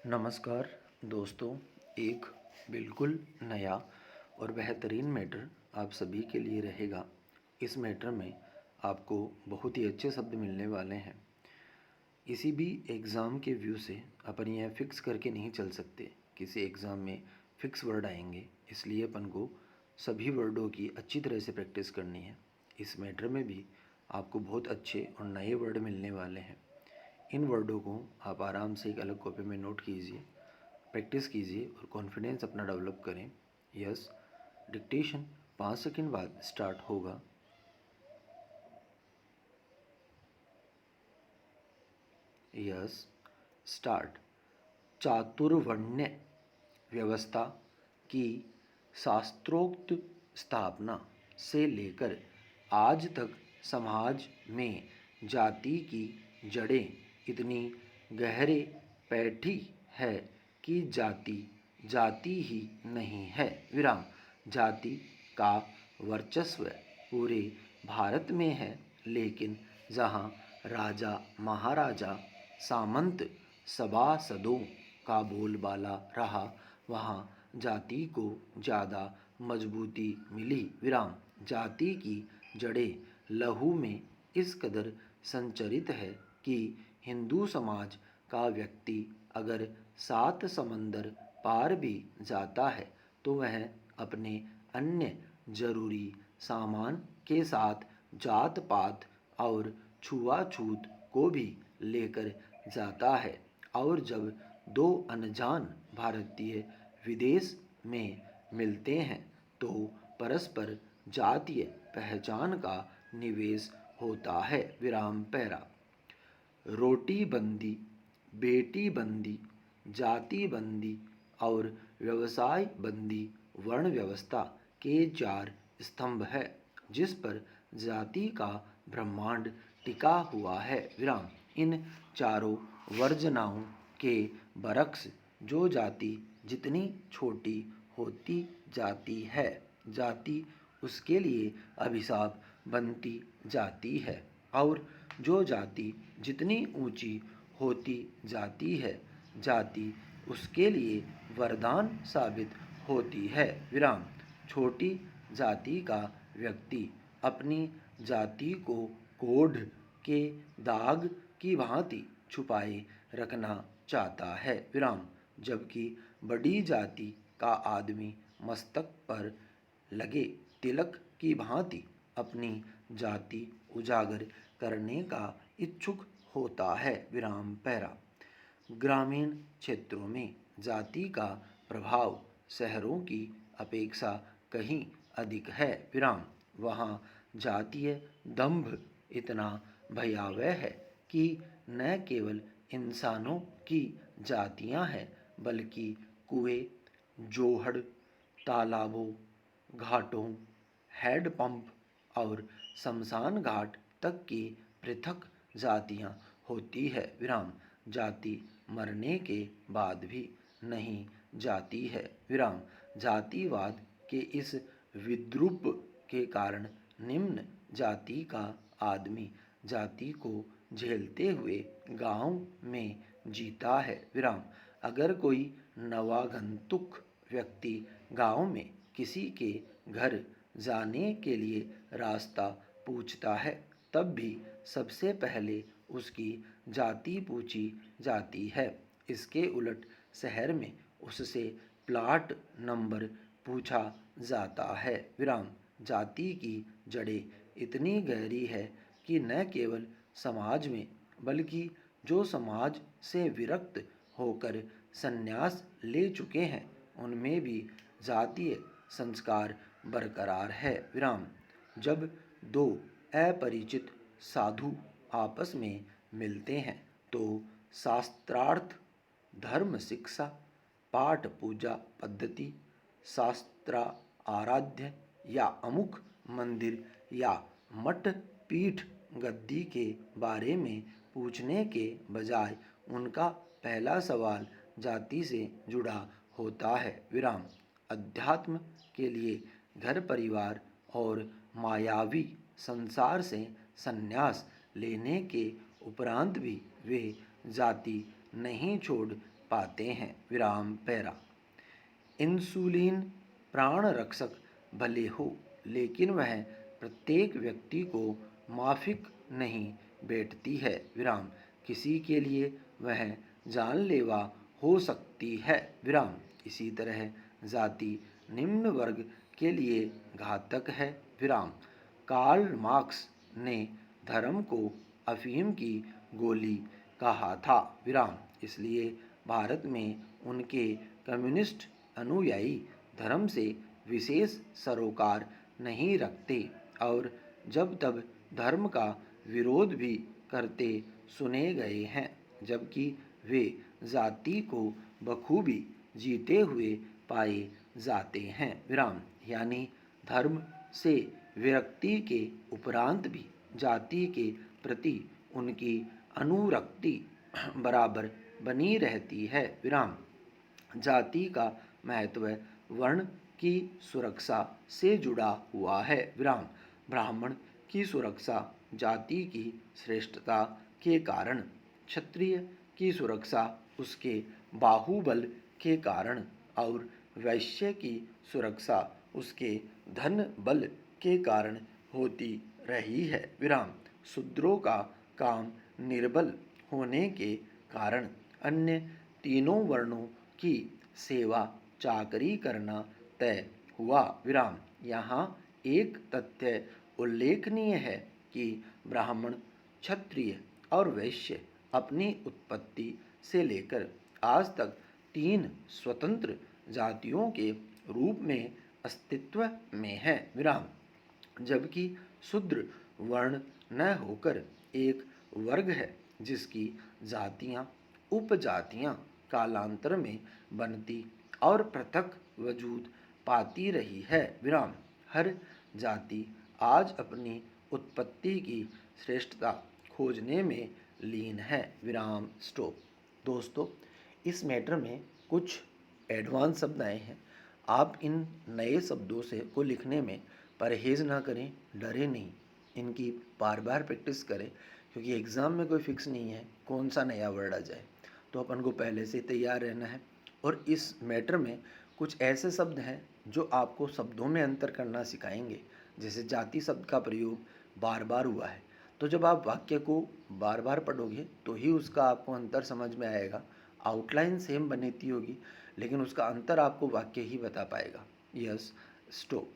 नमस्कार दोस्तों, एक बिल्कुल नया और बेहतरीन मैटर आप सभी के लिए रहेगा। इस मैटर में आपको बहुत ही अच्छे शब्द मिलने वाले हैं। किसी भी एग्ज़ाम के व्यू से अपन यह फिक्स करके नहीं चल सकते किसी एग्ज़ाम में फ़िक्स वर्ड आएंगे, इसलिए अपन को सभी वर्डों की अच्छी तरह से प्रैक्टिस करनी है। इस मैटर में भी आपको बहुत अच्छे और नए वर्ड मिलने वाले हैं। इन वर्डों को आप आराम से एक अलग कॉपी में नोट कीजिए, प्रैक्टिस कीजिए और कॉन्फिडेंस अपना डेवलप करें। यस, डिक्टेशन 5 सेकंड बाद स्टार्ट होगा। Yes, start. चातुर्वर्ण्य व्यवस्था की शास्त्रोक्त स्थापना से लेकर आज तक समाज में जाति की जड़ें इतनी गहरे बैठी है कि जाति जाति ही नहीं है। विराम। जाति का वर्चस्व पूरे भारत में है, लेकिन जहाँ राजा महाराजा सामंत सभासदों का बोलबाला रहा, वहाँ जाति को ज़्यादा मजबूती मिली। विराम। जाति की जड़ें लहू में इस कदर संचरित है कि हिंदू समाज का व्यक्ति अगर 7 समंदर पार भी जाता है तो वह अपने अन्य जरूरी सामान के साथ जात पात और छुआछूत को भी लेकर जाता है। और जब दो अनजान भारतीय विदेश में मिलते हैं तो परस्पर जातीय पहचान का निवेश होता है। विराम पैरा। रोटी बंदी, बेटी बंदी, जाति बंदी और व्यवसाय बंदी वर्ण व्यवस्था के 4 स्तंभ है, जिस पर जाति का ब्रह्मांड टिका हुआ है। विराम। इन चारों वर्जनाओं के बरक्स जो जाति जितनी छोटी होती जाती है, जाति उसके लिए अभिशाप बनती जाती है, और जो जाति जितनी ऊंची होती जाती है, जाति उसके लिए वरदान साबित होती है। विराम। छोटी जाति का व्यक्ति अपनी जाति को कोढ़ के दाग की भांति छुपाए रखना चाहता है। विराम। जबकि बड़ी जाति का आदमी मस्तक पर लगे तिलक की भांति अपनी जाति उजागर करने का इच्छुक होता है। विराम पैरा। ग्रामीण क्षेत्रों में जाति का प्रभाव शहरों की अपेक्षा कहीं अधिक है। विराम। वहाँ जातीय दंभ इतना भयावह है कि न केवल इंसानों की जातियाँ हैं, बल्कि कुएं, जोहड़, तालाबों, घाटों, हैंडपंप और शमशान घाट तक की पृथक जातियाँ होती है। विराम। जाति मरने के बाद भी नहीं जाती है। विराम। जातिवाद के इस विद्रूप के कारण निम्न जाति का आदमी जाति को झेलते हुए गांव में जीता है। विराम। अगर कोई नवागंतुक व्यक्ति गांव में किसी के घर जाने के लिए रास्ता पूछता है, तब भी सबसे पहले उसकी जाति पूछी जाती है। इसके उलट शहर में उससे प्लाट नंबर पूछा जाता है। विराम। जाति की जड़ें इतनी गहरी है कि न केवल समाज में, बल्कि जो समाज से विरक्त होकर संन्यास ले चुके हैं, उनमें भी जातीय संस्कार बरकरार है। विराम। जब दो अपरिचित साधु आपस में मिलते हैं तो शास्त्रार्थ, धर्म शिक्षा, पाठ पूजा पद्धति, शास्त्रा आराध्य या अमुक मंदिर या मठ पीठ गद्दी के बारे में पूछने के बजाय उनका पहला सवाल जाति से जुड़ा होता है। विराम। अध्यात्म के लिए घर परिवार और मायावी संसार से संन्यास लेने के उपरांत भी वे जाति नहीं छोड़ पाते हैं। विराम पैरा। इंसुलिन प्राण रक्षक भले हो, लेकिन वह प्रत्येक व्यक्ति को माफिक नहीं बैठती है। विराम। किसी के लिए वह जानलेवा हो सकती है। विराम। इसी तरह जाति निम्न वर्ग के लिए घातक है। विराम। कार्ल मार्क्स ने धर्म को अफीम की गोली कहा था। विराम। इसलिए भारत में उनके कम्युनिस्ट अनुयायी धर्म से विशेष सरोकार नहीं रखते और जब तब धर्म का विरोध भी करते सुने गए हैं, जबकि वे जाति को बखूबी जीते हुए पाए जाते हैं। विराम। यानी धर्म से विरक्ति के उपरांत भी जाति के प्रति उनकी अनुरक्ति बराबर बनी रहती है। विराम। जाति का महत्व वर्ण की सुरक्षा से जुड़ा हुआ है। विराम। ब्राह्मण की सुरक्षा जाति की श्रेष्ठता के कारण, क्षत्रिय की सुरक्षा उसके बाहुबल के कारण और वैश्य की सुरक्षा उसके धन बल के कारण होती रही है। विराम। शूद्रों का काम निर्बल होने के कारण अन्य तीनों वर्णों की सेवा चाकरी करना तय हुआ। विराम। यहाँ एक तथ्य उल्लेखनीय है कि ब्राह्मण, क्षत्रिय और वैश्य अपनी उत्पत्ति से लेकर आज तक तीन स्वतंत्र जातियों के रूप में अस्तित्व में है। विराम। जबकि शूद्र वर्ण न होकर एक वर्ग है जिसकी जातियां उपजातियां कालांतर में बनती और पृथक वजूद पाती रही है। विराम। हर जाति आज अपनी उत्पत्ति की श्रेष्ठता खोजने में लीन है। विराम स्टॉप। दोस्तों, इस मैटर में कुछ एडवांस शब्द आए हैं। आप इन नए शब्दों से को लिखने में परहेज़ ना करें, डरे नहीं, इनकी बार बार प्रैक्टिस करें, क्योंकि एग्ज़ाम में कोई फिक्स नहीं है कौन सा नया वर्ड आ जाए, तो अपन को पहले से तैयार रहना है। और इस मैटर में कुछ ऐसे शब्द हैं जो आपको शब्दों में अंतर करना सिखाएंगे। जैसे जाति शब्द का प्रयोग बार बार हुआ है, तो जब आप वाक्य को बार बार पढ़ोगे तो ही उसका आपको अंतर समझ में आएगा। आउटलाइन सेम बनती होगी, लेकिन उसका अंतर आपको वाक्य ही बता पाएगा। Yes stop.